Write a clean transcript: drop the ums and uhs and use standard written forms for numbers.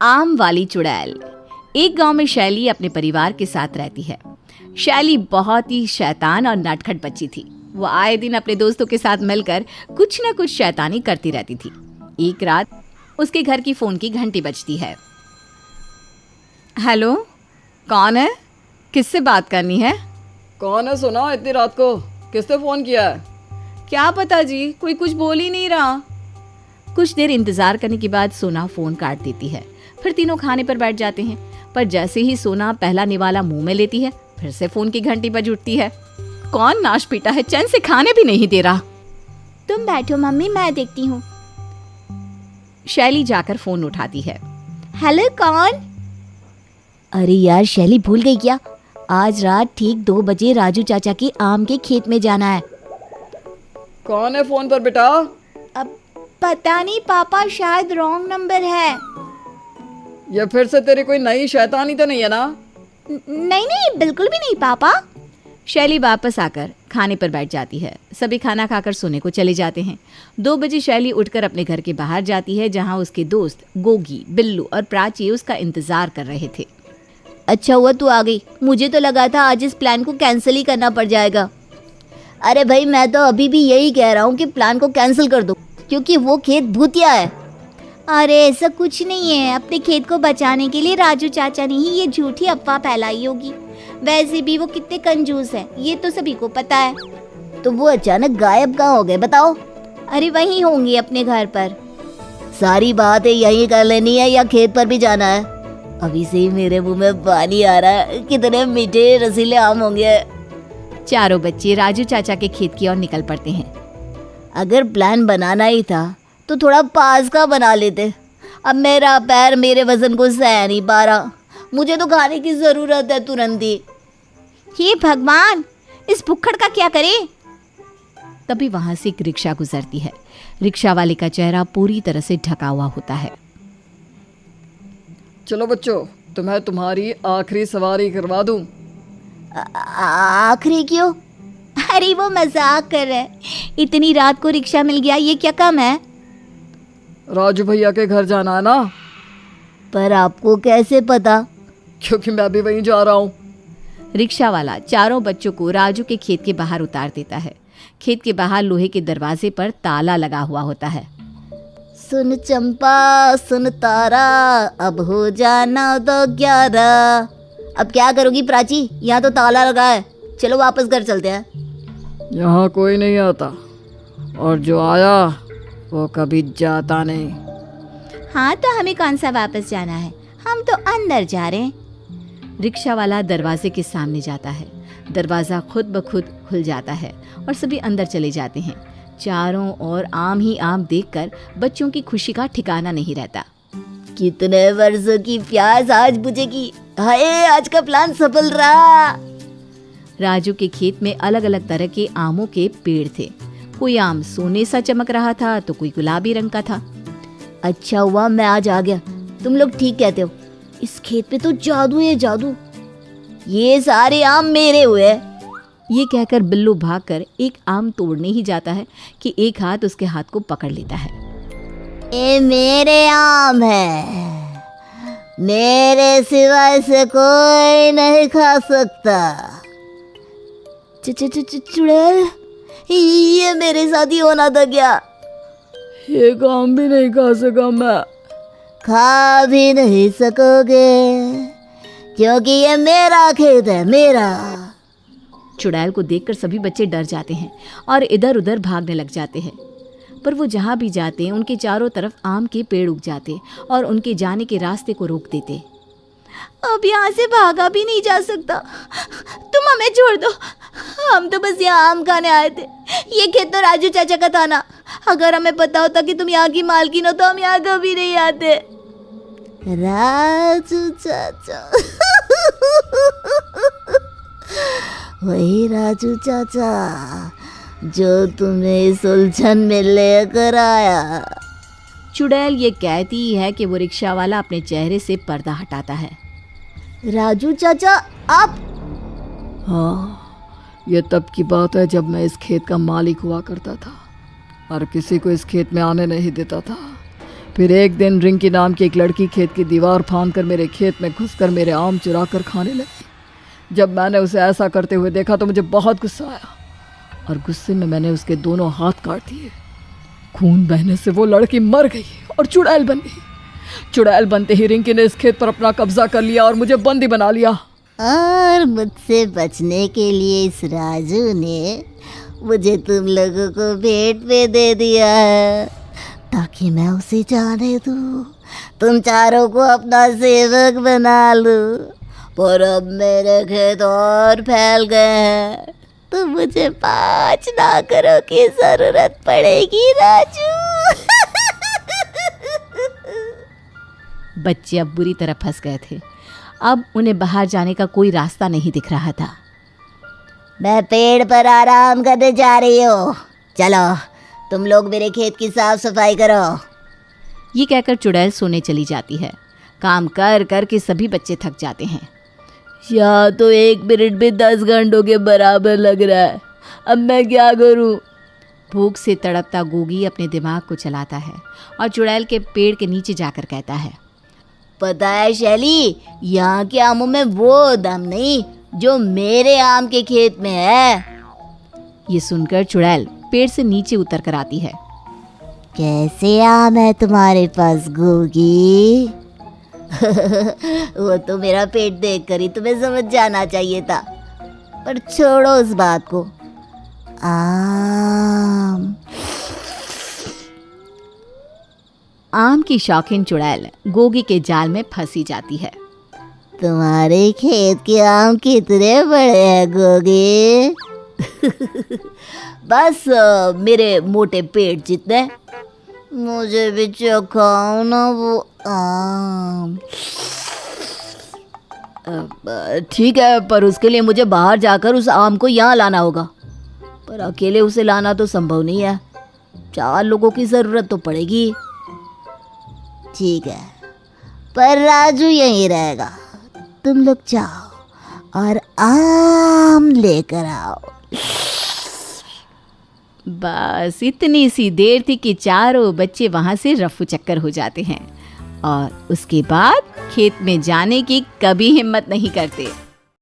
आम वाली चुड़ैल। एक गांव में शैली अपने परिवार के साथ रहती है। शैली बहुत ही शैतान और नटखट बच्ची थी। वो आए दिन अपने दोस्तों के साथ मिलकर कुछ न कुछ शैतानी करती रहती थी। एक रात उसके घर की फोन की घंटी बजती है। हेलो, कौन है? किससे बात करनी है? कौन है सोना, इतनी रात को किसने फ़ोन किया है? क्या पता जी, कोई कुछ बोल ही नहीं रहा। कुछ देर इंतजार करने के बाद सोना फोन काट देती है। फिर तीनों खाने पर बैठ जाते हैं। पर जैसे ही सोना पहला निवाला मुंह में लेती है, फिर से फोन की घंटी बज उठती है। कौन नाश पीटा है, चैन से खाने भी नहीं दे रहा। तुम बैठो मम्मी, मैं देखती हूँ। शैली जाकर फोन उठाती है। हेलो, कौन? अरे यार शैली, भूल गई क्या? आज रात ठीक 2 बजे राजू चाचा के आम के खेत में जाना है। कौन है फ़ोन पर बेटा? अब पता नहीं पापा, शायद रॉन्ग नंबर है। ये फिर से तेरी कोई नई शैतानी तो नहीं है ना? नहीं नहीं, बिल्कुल भी नहीं पापा। शैली वापस आकर खाने पर बैठ जाती है। सभी खाना खाकर सोने को चले जाते हैं। 2 बजे शैली उठकर अपने घर के बाहर जाती है, जहां उसके दोस्त गोगी, बिल्लू और प्राची उसका इंतजार कर रहे थे। अच्छा हुआ तू आ गई, मुझे तो लगा था आज इस प्लान को कैंसिल ही करना पड़ जाएगा। अरे भाई, मैं तो अभी भी यही कह रहा हूँ कि प्लान को कैंसिल कर दो, क्योंकि वो खेत भूतिया है। अरे ऐसा कुछ नहीं है, अपने खेत को बचाने के लिए राजू चाचा ने ही ये झूठी अफवाह फैलाई होगी। वैसे भी वो कितने कंजूस है, ये तो सभी को पता है। तो वो अचानक गायब कहाँ हो गए बताओ? अरे वहीं होंगे अपने घर पर। सारी बातें यहीं कर लेनी है या खेत पर भी जाना है? अभी से ही मेरे मुंह में पानी आ रहा है। कितने मीठे रसीले आम होंगे। चारों बच्चे राजू चाचा के खेत की ओर निकल पड़ते हैं। अगर प्लान बनाना ही था तो थोड़ा पास का बना लेते। अब मेरा पैर मेरे वजन को सह नहीं पा रहा। मुझे तो खाने की जरूरत है तुरंत ही। हे भगवान, इस भुक्खड़ का क्या करे? तभी वहां से एक रिक्शा गुजरती है। रिक्शा वाले का चेहरा पूरी तरह से ढका हुआ होता है। चलो बच्चों, तुम्हें तुम्हारी आखिरी सवारी करवा दूं। आखिरी क्यों? अरे वो मजाक कर रहे हैं। इतनी रात को रिक्शा मिल गया, ये क्या कम है? राजू भैया के घर जाना है ना? पर आपको कैसे पता? क्योंकि मैं भी वहीं जा रहा हूँ। रिक्शा वाला चारों बच्चों को राजू के खेत के बाहर उतार देता है। खेत के बाहर लोहे के दरवाजे पर ताला लगा हुआ होता है। सुन चंपा सुन तारा, अब हो जाना 2:11। अब क्या करोगी प्राची? यहाँ तो ताला लगा है। चलो वापस घर चलते हैं। यहाँ कोई नहीं आता, और जो आया वो कभी जाता नहीं। हाँ, तो हमें कौन सा वापस जाना है, हम तो अंदर जा रहे हैं। रिक्शा वाला दरवाजे के सामने जाता है। दरवाज़ा खुद ब खुद खुल जाता है और सभी अंदर चले जाते हैं। चारों ओर आम ही आम देखकर बच्चों की खुशी का ठिकाना नहीं रहता। कितने वर्षों की प्यास आज बुझेगी। हाय, आज का प्लान सफल रहा। राजू के खेत में अलग अलग तरह के आमों के पेड़ थे। कोई आम सोने सा चमक रहा था तो कोई गुलाबी रंग का था। अच्छा हुआ मैं आज आ गया। तुम लोग ठीक कहते हो, इस खेत पे तो जादू है जादू। ये सारे आम मेरे हुए। ये कहकर बिल्लू भागकर एक आम तोड़ने ही जाता है कि एक हाथ उसके हाथ को पकड़ लेता है। ये मेरे आम है, मेरे सिवा इसे कोई नहीं खा सकता। चुड़ैल, ये मेरे साथ ही होना था क्या? ये काम भी नहीं खा सका मैं। खा भी नहीं सकोगे, क्योंकि ये मेरा खेत है, मेरा। चुड़ैल को देखकर सभी बच्चे डर जाते हैं और इधर उधर भागने लग जाते हैं। पर वो जहाँ भी जाते हैं उनके चारों तरफ आम के पेड़ उग जाते और उनके जाने के रास्ते को रोक देते। अब यहाँ से भागा भी नहीं जा सकता, तुम हमें छोड़ दो। हम तो बस यहाँ आम खाने आए थे। ये खेत तो राजू चाचा का था ना। अगर हमें पता होता कि तुम यहाँ की मालकिन हो तो हम यहाँ कभी नहीं आते। राजू चाचा वही राजू चाचा जो तुम्हें इस उलझन में लेकर आया। चुड़ैल ये कहती है कि वो रिक्शा वाला अपने चेहरे से पर्दा हटाता है। राजू चाचा आप? हाँ, ये तब की बात है जब मैं इस खेत का मालिक हुआ करता था और किसी को इस खेत में आने नहीं देता था। फिर एक दिन रिंकी नाम की एक लड़की खेत की दीवार फांद कर मेरे खेत में घुसकर मेरे आम चुरा कर खाने लगी। जब मैंने उसे ऐसा करते हुए देखा तो मुझे बहुत गुस्सा आया और गुस्से में मैंने उसके दोनों हाथ काट दिए। खून बहने से वो लड़की मर गई और चुड़ैल बन गई। चुड़ैल बनते ही रिंकी ने इस खेत पर अपना कब्जा कर लिया और मुझे बंदी बना लिया। और मुझसे बचने के लिए इस राजू ने मुझे तुम लोगों को भेंट पे दे दिया है ताकि मैं उसे जाने दूँ, तुम चारों को अपना सेवक बना लूँ। पर अब मेरे खेत और फैल गए हैं तो मुझे 5 नौकरों की जरूरत पड़ेगी राजू। बच्चे अब बुरी तरह फंस गए थे। अब उन्हें बाहर जाने का कोई रास्ता नहीं दिख रहा था। मैं पेड़ पर आराम करने जा रही हूँ, चलो तुम लोग मेरे खेत की साफ सफाई करो। ये कहकर चुड़ैल सोने चली जाती है। काम कर कर के सभी बच्चे थक जाते हैं। यहाँ तो 1 मिनट में 10 घंटों के बराबर लग रहा है, अब मैं क्या करूँ? भूख से तड़पता गोगी अपने दिमाग को चलाता है और चुड़ैल के पेड़ के नीचे जाकर कहता है, पता है शैली, यहाँ के आमों में वो दम नहीं जो मेरे आम के खेत में है। ये सुनकर चुड़ैल पेड़ से नीचे उतर कर आती है। कैसे आम है तुम्हारे पास गोगी? वो तो मेरा पेट देख कर ही तुम्हें समझ जाना चाहिए था, पर छोड़ो उस बात को। आम की शौकीन चुड़ैल गोगी के जाल में फंसी जाती है। तुम्हारे खेत के आम कितने बड़े हैं गोगी? बस मेरे मोटे पेट जितने। मुझे भी चखाओ ना वो आम। ठीक है, पर उसके लिए मुझे बाहर जाकर उस आम को यहाँ लाना होगा, पर अकेले उसे लाना तो संभव नहीं है। 4 लोगों की ज़रूरत तो पड़ेगी। ठीक है, पर राजू यहीं रहेगा, तुम लोग जाओ और आम लेकर आओ। बस इतनी सी देर थी कि चारों बच्चे वहाँ से रफू चक्कर हो जाते हैं और उसके बाद खेत में जाने की कभी हिम्मत नहीं करते।